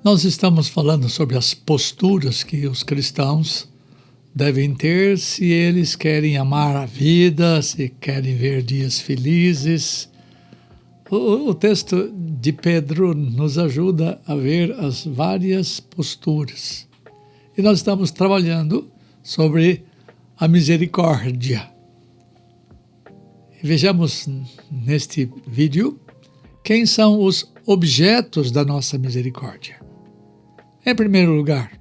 Nós estamos falando sobre as posturas que os cristãos devem ter se eles querem amar a vida, se querem ver dias felizes. O texto de Pedro nos ajuda a ver as várias posturas. E nós estamos trabalhando sobre a misericórdia. Vejamos neste vídeo quem são os objetos da nossa misericórdia. Em primeiro lugar,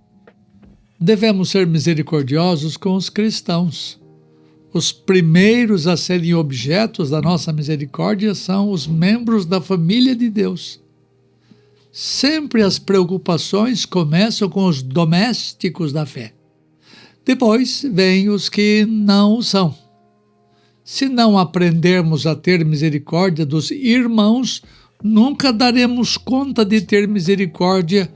devemos ser misericordiosos com os cristãos. Os primeiros a serem objetos da nossa misericórdia são os membros da família de Deus. Sempre as preocupações começam com os domésticos da fé. Depois vêm os que não o são. Se não aprendermos a ter misericórdia dos irmãos, nunca daremos conta de ter misericórdia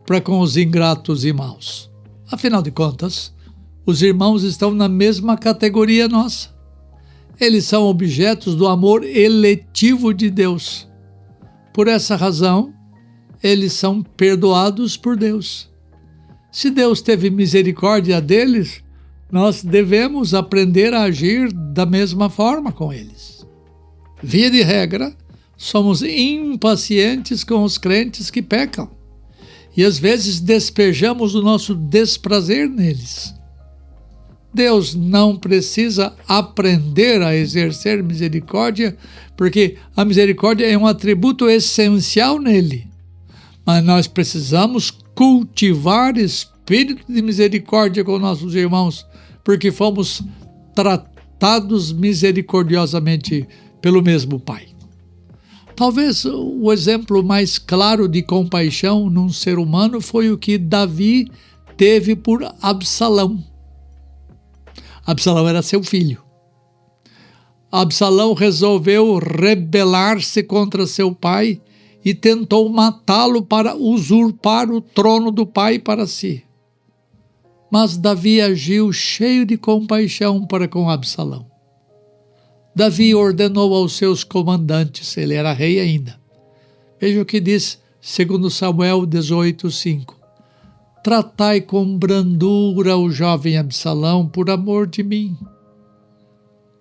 para com os ingratos e maus. Afinal de contas, os irmãos estão na mesma categoria nossa. Eles são objetos do amor eletivo de Deus. Por essa razão, eles são perdoados por Deus. Se Deus teve misericórdia deles, nós devemos aprender a agir da mesma forma com eles. Via de regra, somos impacientes com os crentes que pecam e às vezes despejamos o nosso desprazer neles. Deus não precisa aprender a exercer misericórdia, porque a misericórdia é um atributo essencial nele. Mas nós precisamos cultivar espírito de misericórdia com nossos irmãos, porque fomos tratados misericordiosamente pelo mesmo Pai. Talvez o exemplo mais claro de compaixão num ser humano foi o que Davi teve por Absalão. Absalão era seu filho. Absalão resolveu rebelar-se contra seu pai e tentou matá-lo para usurpar o trono do pai para si. Mas Davi agiu cheio de compaixão para com Absalão. Davi ordenou aos seus comandantes, ele era rei ainda. Veja o que diz 2 Samuel 18:5. Tratai com brandura o jovem Absalão por amor de mim.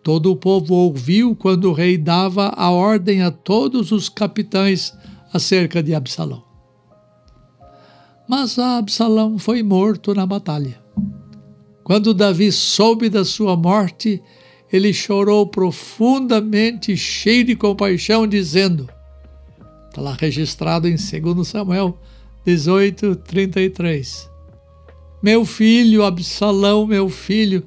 Todo o povo ouviu quando o rei dava a ordem a todos os capitães acerca de Absalão. Mas Absalão foi morto na batalha. Quando Davi soube da sua morte, ele chorou profundamente, cheio de compaixão, dizendo, está lá registrado em 2 Samuel 18:33, meu filho Absalão, meu filho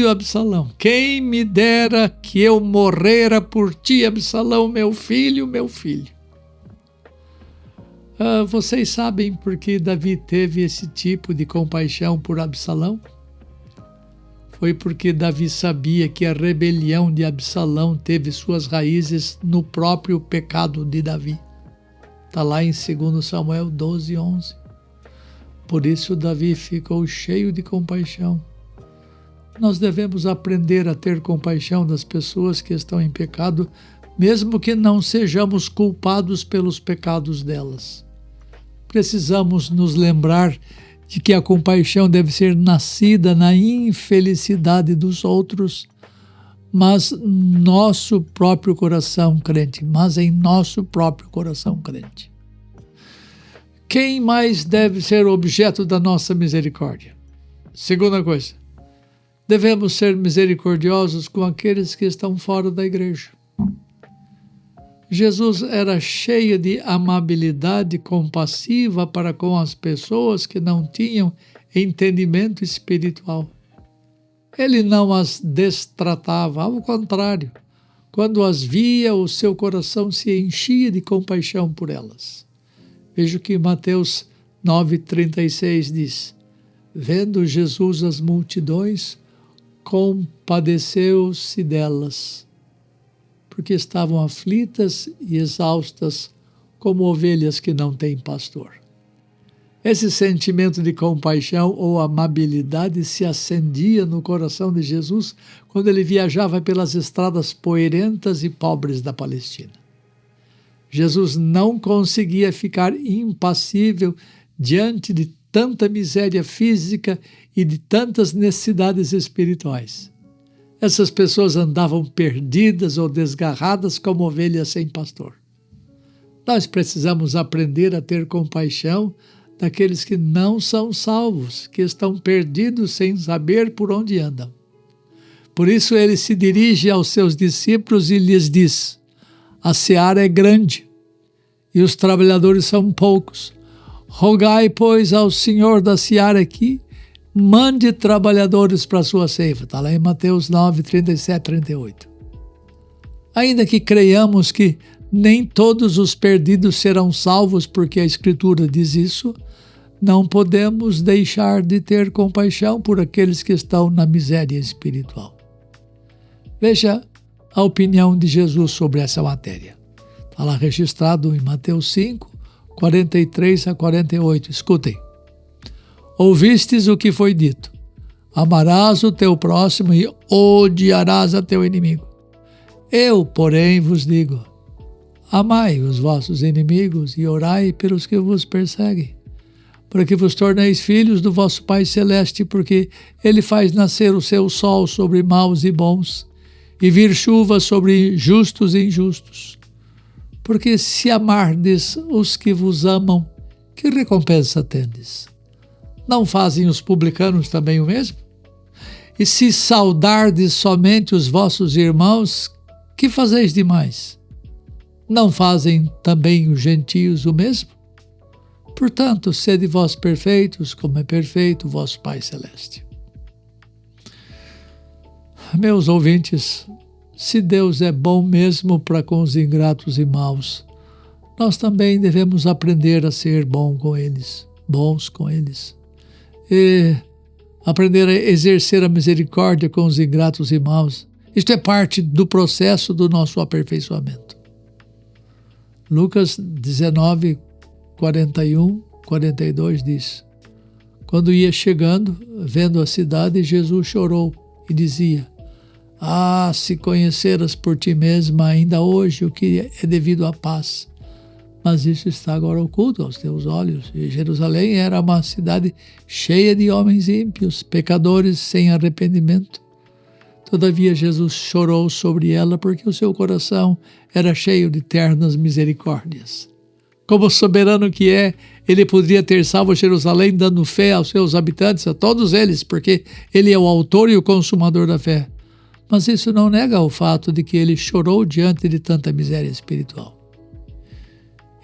Absalão, quem me dera que eu morrera por ti, Absalão, meu filho, meu filho. Vocês sabem por que Davi teve esse tipo de compaixão por Absalão? Foi porque Davi sabia que a rebelião de Absalão teve suas raízes no próprio pecado de Davi. Está lá em 2 Samuel 12:11. Por isso Davi ficou cheio de compaixão. Nós devemos aprender a ter compaixão das pessoas que estão em pecado, mesmo que não sejamos culpados pelos pecados delas. Precisamos nos lembrar de que a compaixão deve ser nascida na infelicidade dos outros, mas em nosso próprio coração crente. Quem mais deve ser objeto da nossa misericórdia? Segunda coisa, devemos ser misericordiosos com aqueles que estão fora da igreja. Jesus era cheio de amabilidade compassiva para com as pessoas que não tinham entendimento espiritual. Ele não as destratava, ao contrário, quando as via, o seu coração se enchia de compaixão por elas. Veja o que Mateus 9:36 diz. Vendo Jesus as multidões, compadeceu-se delas, porque estavam aflitas e exaustas como ovelhas que não têm pastor. Esse sentimento de compaixão ou amabilidade se acendia no coração de Jesus quando ele viajava pelas estradas poeirentas e pobres da Palestina. Jesus não conseguia ficar impassível diante de tanta miséria física e de tantas necessidades espirituais. Essas pessoas andavam perdidas ou desgarradas como ovelhas sem pastor. Nós precisamos aprender a ter compaixão daqueles que não são salvos, que estão perdidos sem saber por onde andam. Por isso ele se dirige aos seus discípulos e lhes diz: a seara é grande e os trabalhadores são poucos. Rogai, pois, ao Senhor da seara que mande trabalhadores para a sua ceifa. Está lá em Mateus 9, 37, 38. Ainda que creiamos que nem todos os perdidos serão salvos, porque a Escritura diz isso, não podemos deixar de ter compaixão por aqueles que estão na miséria espiritual. Veja a opinião de Jesus sobre essa matéria. Está lá registrado em Mateus 5, 43 a 48. Escutem. Ouvistes o que foi dito: amarás o teu próximo e odiarás a teu inimigo. Eu, porém, vos digo: amai os vossos inimigos e orai pelos que vos perseguem, para que vos torneis filhos do vosso Pai Celeste, porque Ele faz nascer o seu sol sobre maus e bons, e vir chuva sobre justos e injustos. Porque se amardes os que vos amam, que recompensa tendes? Não fazem os publicanos também o mesmo? E se saudardes somente os vossos irmãos, que fazeis demais? Não fazem também os gentios o mesmo? Portanto, sede vós perfeitos, como é perfeito o vosso Pai Celeste. Meus ouvintes, se Deus é bom mesmo para com os ingratos e maus, nós também devemos aprender a ser bons com eles. E aprender a exercer a misericórdia com os ingratos e maus. Isto é parte do processo do nosso aperfeiçoamento. Lucas 19, 41, 42 diz: quando ia chegando, vendo a cidade, Jesus chorou e dizia: ah, se conheceras por ti mesma ainda hoje o que é devido à paz. Mas isso está agora oculto aos teus olhos. E Jerusalém era uma cidade cheia de homens ímpios, pecadores sem arrependimento. Todavia Jesus chorou sobre ela porque o seu coração era cheio de ternas misericórdias. Como soberano que é, ele poderia ter salvo Jerusalém dando fé aos seus habitantes, a todos eles, porque ele é o autor e o consumador da fé. Mas isso não nega o fato de que ele chorou diante de tanta miséria espiritual.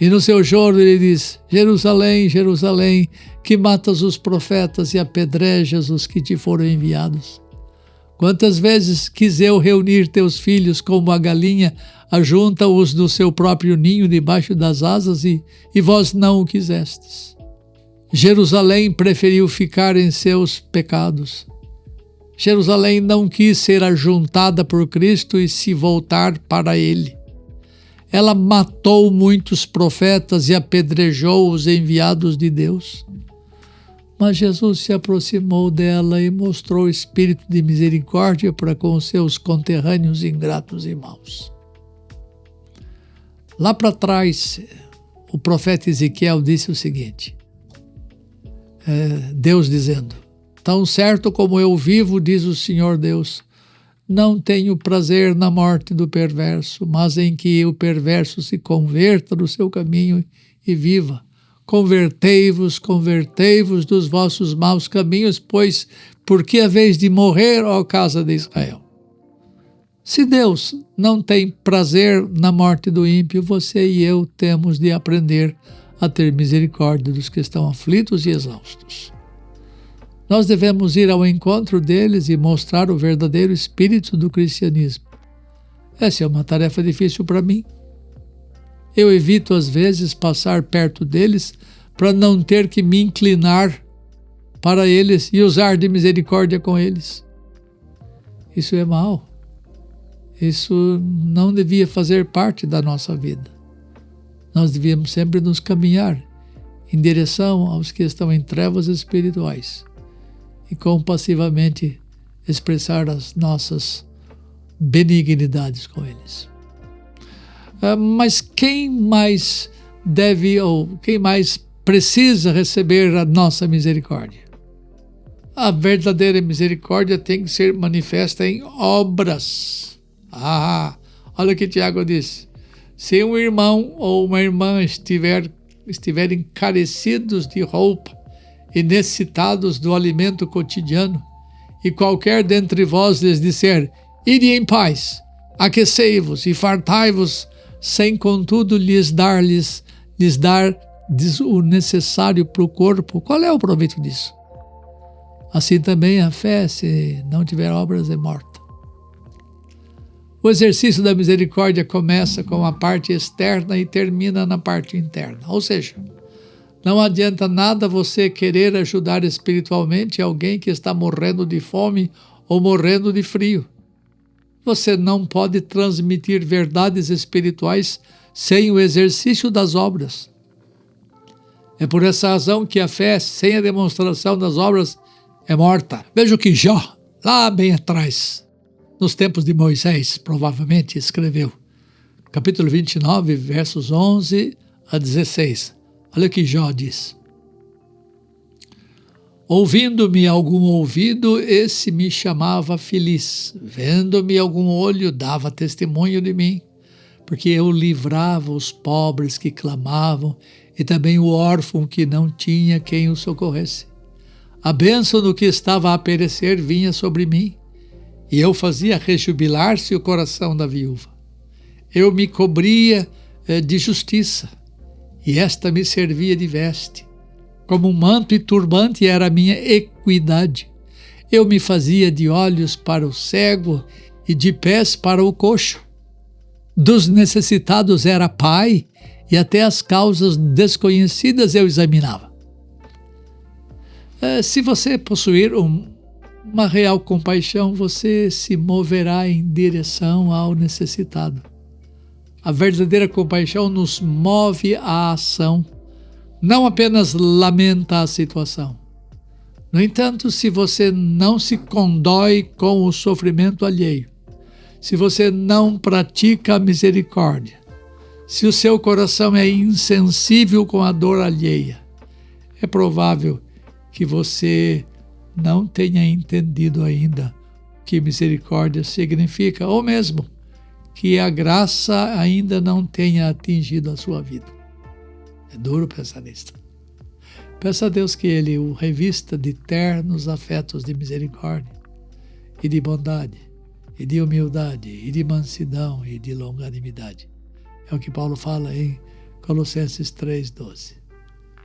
E no seu choro ele diz: Jerusalém, Jerusalém, que matas os profetas e apedrejas os que te foram enviados. Quantas vezes quis eu reunir teus filhos como a galinha ajunta-os no seu próprio ninho debaixo das asas e vós não o quisestes. Jerusalém preferiu ficar em seus pecados. Jerusalém não quis ser ajuntada por Cristo e se voltar para Ele. Ela matou muitos profetas e apedrejou os enviados de Deus. Mas Jesus se aproximou dela e mostrou o espírito de misericórdia para com os seus conterrâneos ingratos e maus. Lá para trás, o profeta Ezequiel disse o seguinte, Deus dizendo: tão certo como eu vivo, diz o Senhor Deus, não tenho prazer na morte do perverso, mas em que o perverso se converta do seu caminho e viva. Convertei-vos dos vossos maus caminhos, pois porque haveis de morrer, ó casa de Israel. Se Deus não tem prazer na morte do ímpio, você e eu temos de aprender a ter misericórdia dos que estão aflitos e exaustos. Nós devemos ir ao encontro deles e mostrar o verdadeiro espírito do cristianismo. Essa é uma tarefa difícil para mim. Eu evito, às vezes, passar perto deles para não ter que me inclinar para eles e usar de misericórdia com eles. Isso é mal. Isso não devia fazer parte da nossa vida. Nós devíamos sempre nos caminhar em direção aos que estão em trevas espirituais e compassivamente expressar as nossas benignidades com eles. Mas quem mais deve ou quem mais precisa receber a nossa misericórdia? A verdadeira misericórdia tem que ser manifesta em obras. Olha o que Tiago diz. Se um irmão ou uma irmã estiverem carecidos de roupa e necessitados do alimento cotidiano, e qualquer dentre vós lhes disser, ide em paz, aquecei-vos e fartai-vos, sem contudo lhes dar o necessário para o corpo, qual é o proveito disso? Assim também a fé, se não tiver obras, é morta. O exercício da misericórdia começa com a parte externa e termina na parte interna. Ou seja, não adianta nada você querer ajudar espiritualmente alguém que está morrendo de fome ou morrendo de frio. Você não pode transmitir verdades espirituais sem o exercício das obras. É por essa razão que a fé, sem a demonstração das obras, é morta. Veja o que Jó, lá bem atrás, nos tempos de Moisés, provavelmente escreveu. Capítulo 29, versos 11 a 16. Olha o que Jó diz. Ouvindo-me algum ouvido, esse me chamava feliz. Vendo-me algum olho, dava testemunho de mim. Porque eu livrava os pobres que clamavam e também o órfão que não tinha quem o socorresse. A bênção do que estava a perecer vinha sobre mim, e eu fazia rejubilar-se o coração da viúva. Eu me cobria de justiça, e esta me servia de veste. Como um manto e turbante era a minha equidade. Eu me fazia de olhos para o cego e de pés para o coxo. Dos necessitados era pai, e até as causas desconhecidas eu examinava. Se você possuir uma real compaixão, você se moverá em direção ao necessitado. A verdadeira compaixão nos move à ação, não apenas lamenta a situação. No entanto, se você não se condói com o sofrimento alheio, se você não pratica a misericórdia, se o seu coração é insensível com a dor alheia, é provável que você não tenha entendido ainda o que misericórdia significa, ou mesmo que a graça ainda não tenha atingido a sua vida. É duro pensar nisso. Peça a Deus que Ele o revista de ternos afetos de misericórdia e de bondade, e de humildade, e de mansidão, e de longanimidade. É o que Paulo fala em Colossenses 3,12.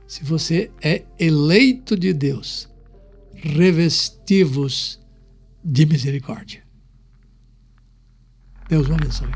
Se você é eleito de Deus, revesti-vos de misericórdia. Deus o abençoe.